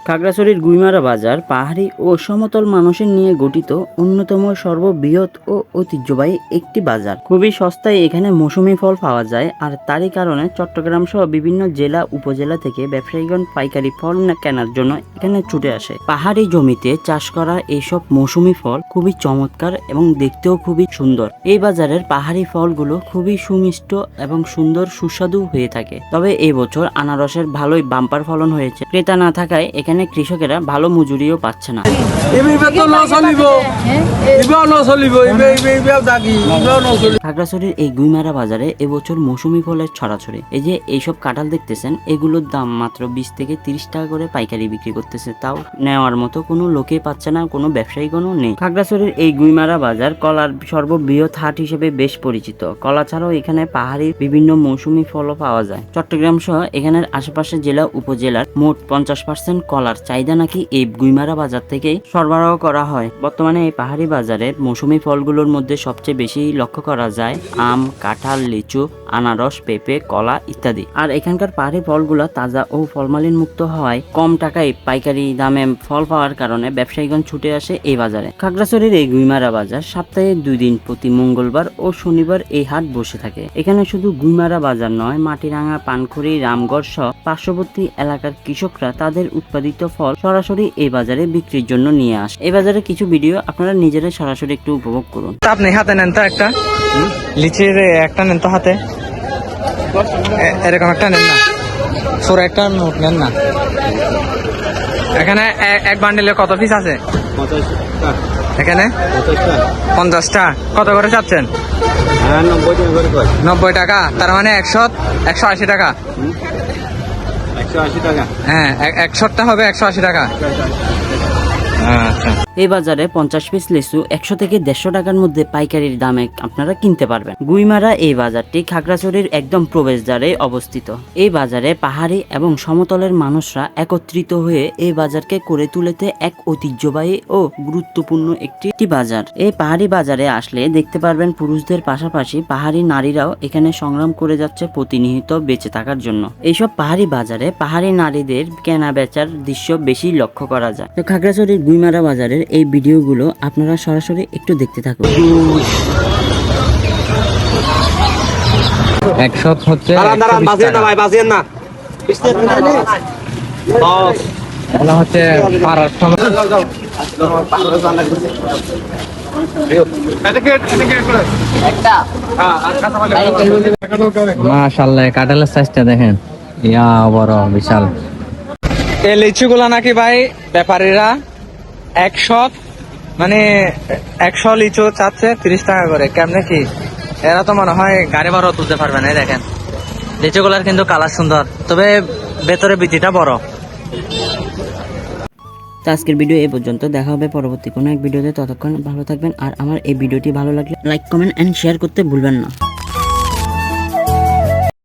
খাগড়াছড়ির গুইমারা বাজার পাহাড়ি ও সমতল মানুষের নিয়ে গঠিত অন্যতম সর্ববৃহৎ ও ঐতিহ্যবাহী একটি বাজার। খুবই সস্তায় এখানে মৌসুমী ফল পাওয়া যায়, আর তারই কারণে চট্টগ্রাম সহ বিভিন্ন জেলা উপজেলা থেকে ব্যবসায়ীগণ পাইকারি ফল কেনার জন্য এখানে ছুটে আসে। পাহাড়ি জমিতে চাষ করা এইসব মৌসুমী ফল খুবই চমৎকার এবং দেখতেও খুবই সুন্দর। এই বাজারের পাহাড়ি ফলগুলো খুবই সুমিষ্ট এবং সুন্দর সুস্বাদু হয়ে থাকে। তবে এই বছর আনারসের ভালোই বাম্পার ফলন হয়েছে। ক্রেতা না থাকায় এখানে কৃষকেরা ভালো মজুরিও পাচ্ছে না। খাগড়াছড়ির এই গুইমারা বাজারে এবছর মৌসুমী ফলের ছড়াছড়ি। এই যে এইসব কাঁঠাল দেখতেছেন, এগুলোর দাম মাত্র 20 থেকে 30 টাকা করে পাইকারি বিক্রি করতেছে। তাও নেওয়ার মতো কোনো লোকেই পাচ্ছে না, কোনো ব্যবসায়ীগণও নেই। খাগড়াছড়ির এই গুইমারা বাজার কলার সর্ববৃহৎ হাট হিসেবে বেশ পরিচিত। কলা ছাড়াও এখানে পাহাড়ি বিভিন্ন মৌসুমী ফলও পাওয়া যায়। চট্টগ্রাম সহ এখানের আশেপাশের জেলা উপজেলার মোট 50% কলার চাহিদা নাকি এই গুইমারা বাজার থেকেই সরবরাহ করা হয়। বর্তমানে এই পাহাড়ি বাজারের মৌসুমী ফলগুলোর মধ্যে সবচেয়ে বেশি লক্ষ্য করা যায় আম, কাঁঠাল, লিচু, আনারস, পেঁপে, কলা ইত্যাদি। আর এখানকার পাহাড়ি ফলগুলো তাজা ও ফলমালিন মুক্ত হওয়ায় কম টাকায় পাইকারি দামে ফল পাওয়ার কারণে ব্যবসায়ীগণ ছুটে আসে এই বাজারে। খাগড়াছড়ির এই গুইমারা বাজার সপ্তাহে 2 দিন প্রতি মঙ্গলবার ও শনিবার এই হাট বসে থাকে। এখানে শুধু গুইমারা বাজার নয়, মাটিরাঙ্গা, পানখড়ি, রামগড় সহ পার্শ্ববর্তী এলাকার কৃষকরা তাদের উৎপাদিত ফল সরাসরি এই বাজারে বিক্রির জন্য নিয়ে আসে। এই বাজারে কিছু ভিডিও আপনারা নিজেরাই সরাসরি একটু উপভোগ করুন। আপনি হাতে নেন তো একটা লিচির একটা নেন তো হাতে, এরকম একটা নেন না, ছোট একটা নোট নেন না। এখানে এক বান্ডিলে কত পিস আছে? এখানে 50টা। কত করে চাচ্ছেন? 90 টাকা। তার মানে 180 টাকা। হ্যাঁ, 100টা হবে 180 টাকা। আচ্ছা। এই বাজারে 50 পিস লিচু 100 থেকে 150 টাকার মধ্যে পাইকারির দামে আপনারা কিনতে পারবেন। গুইমারা এই বাজারটি খাগড়াছড়ির একদম প্রবেশদ্বারে অবস্থিত। এই বাজারে পাহাড়ি এবং সমতলের মানুষরা একত্রিত হয়ে এই বাজারকে করে তুলেতে এক ঐতিহ্যবাহী ও গুরুত্বপূর্ণ একটি বাজার। এই পাহাড়ি বাজারে আসলে দেখতে পারবেন পুরুষদের পাশাপাশি পাহাড়ি নারীরাও এখানে সংগ্রাম করে যাচ্ছে প্রতিনিয়ত বেঁচে থাকার জন্য। এইসব পাহাড়ি বাজারে পাহাড়ি নারীদের কেনা বেচার দৃশ্য বেশি লক্ষ্য করা যায়। তো খাগড়াছড়ির গুইমারা বাজারের এই ভিডিওগুলো আপনারা সরাসরি একটু দেখতে থাকুন। 100 হচ্ছে মাশাআল্লাহ। কাঁঠালের সাইজটা দেখেন, ইয়া বড় বিশাল। এই লিচুগুলা নাকি ভাই ব্যাপারীরা 100 লিচু চাচ্ছে 30 টাকা করে। কেমনে কি? এরা তো মনে হয় গাড়ি ভাড়া তুলতে পারবে না। দেখেন লিচুগুলার কিন্তু কালার সুন্দর, তবে ভেতরে বিচিটা বড়। তো আজকের ভিডিও এই পর্যন্ত। দেখা হবে পরবর্তী কোনো এক ভিডিওতে। ততক্ষণ ভালো থাকবেন, আর আমার এই ভিডিওটি ভালো লাগলে লাইক, কমেন্ট এন্ড শেয়ার করতে ভুলবেন না।